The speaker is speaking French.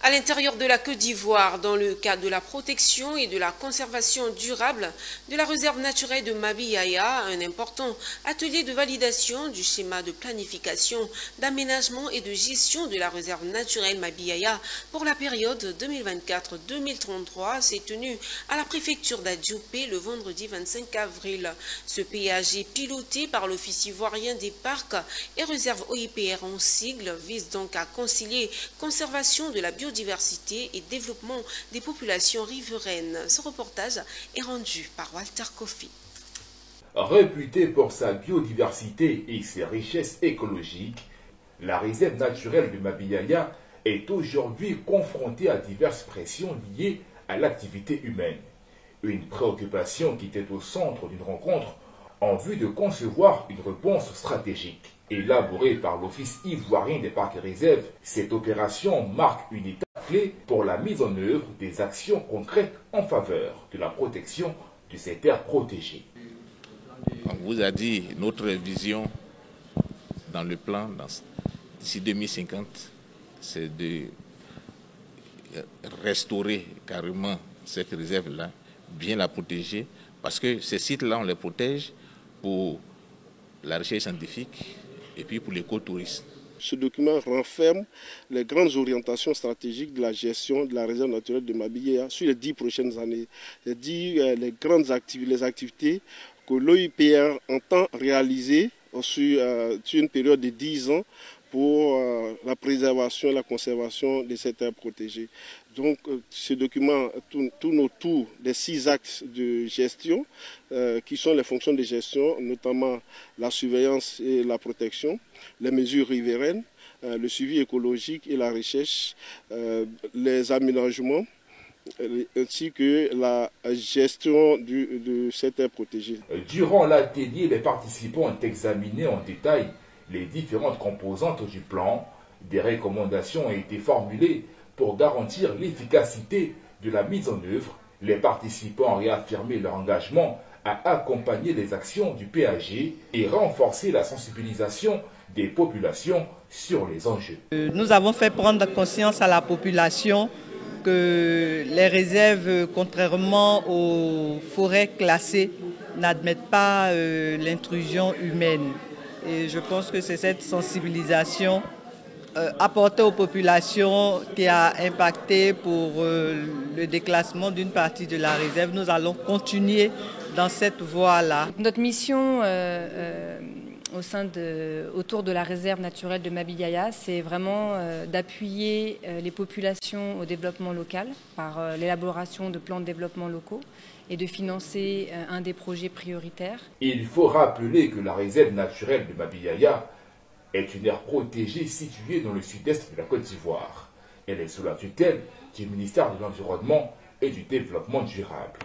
À l'intérieur de la Côte d'Ivoire, dans le cadre de la protection et de la conservation durable de la réserve naturelle de Mabiyaya, un important atelier de validation du schéma de planification, d'aménagement et de gestion de la réserve naturelle Mabiyaya pour la période 2024-2033 s'est tenu à la préfecture d'Adjoupé le vendredi 25 avril. Ce PAG piloté par l'Office ivoirien des parcs et réserves OIPR en sigle vise donc à concilier conservation de la biodiversité et développement des populations riveraines. Ce reportage est rendu par Walter Kofi. Réputée pour sa biodiversité et ses richesses écologiques, la réserve naturelle de Mabiyaya est aujourd'hui confrontée à diverses pressions liées à l'activité humaine. Une préoccupation qui était au centre d'une rencontre en vue de concevoir une réponse stratégique. Élaborée par l'Office ivoirien des parcs et réserves, cette opération marque une étape clé pour la mise en œuvre des actions concrètes en faveur de la protection de ces terres protégées. On vous a dit notre vision dans le plan d'ici 2050, c'est de restaurer carrément cette réserve-là, bien la protéger, parce que ces sites-là, on les protège pour la recherche scientifique et puis pour l'écotourisme. Ce document renferme les grandes orientations stratégiques de la gestion de la réserve naturelle de Mabiyaya sur les 10 prochaines années. C'est-à-dire les activités que l'OIPR entend réaliser sur une période de 10 ans pour la préservation et la conservation de ces terres protégées. Donc ce document tourne autour des 6 axes de gestion qui sont les fonctions de gestion, notamment la surveillance et la protection, les mesures riveraines, le suivi écologique et la recherche, les aménagements, ainsi que la gestion de ces terres protégées. Durant l'atelier, les participants ont examiné en détail les différentes composantes du plan. Des recommandations ont été formulées pour garantir l'efficacité de la mise en œuvre. Les participants ont réaffirmé leur engagement à accompagner les actions du PAG et renforcer la sensibilisation des populations sur les enjeux. Nous avons fait prendre conscience à la population que les réserves, contrairement aux forêts classées, n'admettent pas l'intrusion humaine. Et je pense que c'est cette sensibilisation apportée aux populations qui a impacté pour le déclassement d'une partie de la réserve. Nous allons continuer dans cette voie-là. Notre mission autour de la réserve naturelle de Mabiyaya, c'est vraiment d'appuyer les populations au développement local par l'élaboration de plans de développement locaux et de financer un des projets prioritaires. Il faut rappeler que la réserve naturelle de Mabiyaya est une aire protégée située dans le sud-est de la Côte d'Ivoire. Elle est sous la tutelle du ministère de l'Environnement et du Développement durable.